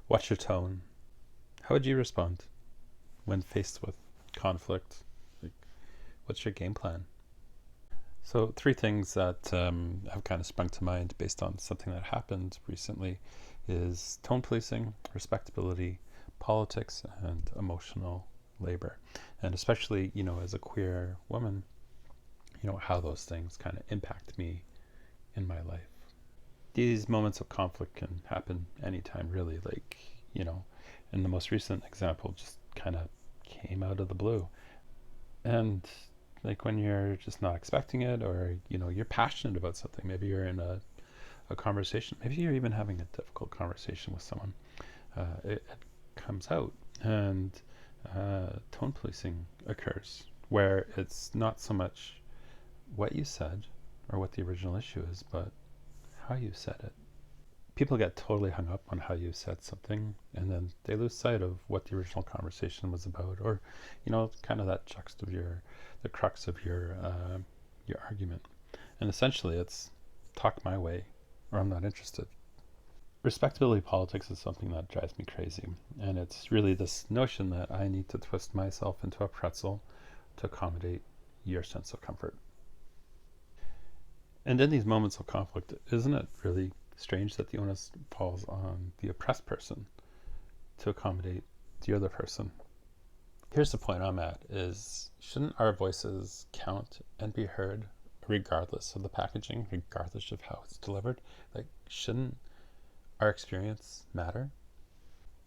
What's your tone? How would you respond when faced with conflict? Like, what's your game plan? So, three things that have kind of sprung to mind based on something that happened recently is tone policing, respectability, politics, and emotional labor. And especially, as a queer woman, how those things kind of impact me in my life. These moments of conflict can happen anytime, really. In the most recent example, just kind of came out of the blue. And like when you're just not expecting it, or you're passionate about something, maybe you're in a conversation, maybe you're even having a difficult conversation with someone, it comes out, and tone policing occurs, where it's not so much what you said or what the original issue is, but how you said it. People get totally hung up on how you said something, and then they lose sight of what the original conversation was about, or kind of that the crux of your argument. And essentially, it's talk my way, or I'm not interested. Respectability politics is something that drives me crazy, and it's really this notion that I need to twist myself into a pretzel to accommodate your sense of comfort. And in these moments of conflict, isn't it really strange that the onus falls on the oppressed person to accommodate the other person? Here's the point I'm at is, shouldn't our voices count and be heard regardless of the packaging, regardless of how it's delivered? Like, shouldn't our experience matter?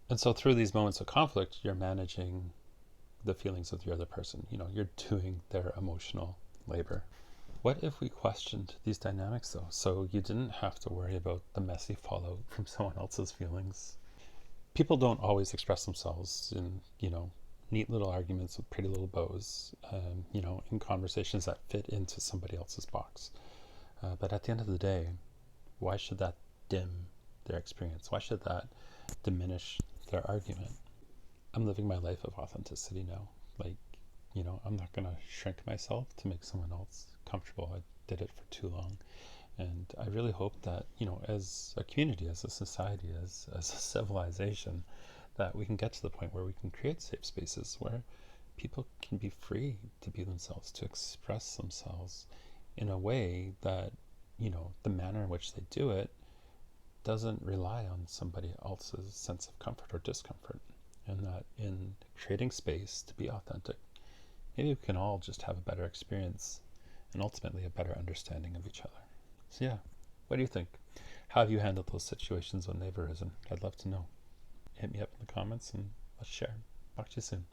And so through these moments of conflict, you're managing the feelings of the other person. You're doing their emotional labor. What if we questioned these dynamics, though, so you didn't have to worry about the messy fallout from someone else's feelings? People don't always express themselves in, neat little arguments with pretty little bows, in conversations that fit into somebody else's box. But at the end of the day, why should that dim their experience? Why should that diminish their argument? I'm living my life of authenticity now. I'm not going to shrink myself to make someone else comfortable. I did it for too long. And I really hope that, as a community, as a society, as a civilization, that we can get to the point where we can create safe spaces where people can be free to be themselves, to express themselves in a way that, the manner in which they do it doesn't rely on somebody else's sense of comfort or discomfort. And that in creating space to be authentic, maybe we can all just have a better experience and ultimately a better understanding of each other. So yeah, what do you think? How have you handled those situations when they've arisen? I'd love to know. Hit me up in the comments and let's share. Talk to you soon.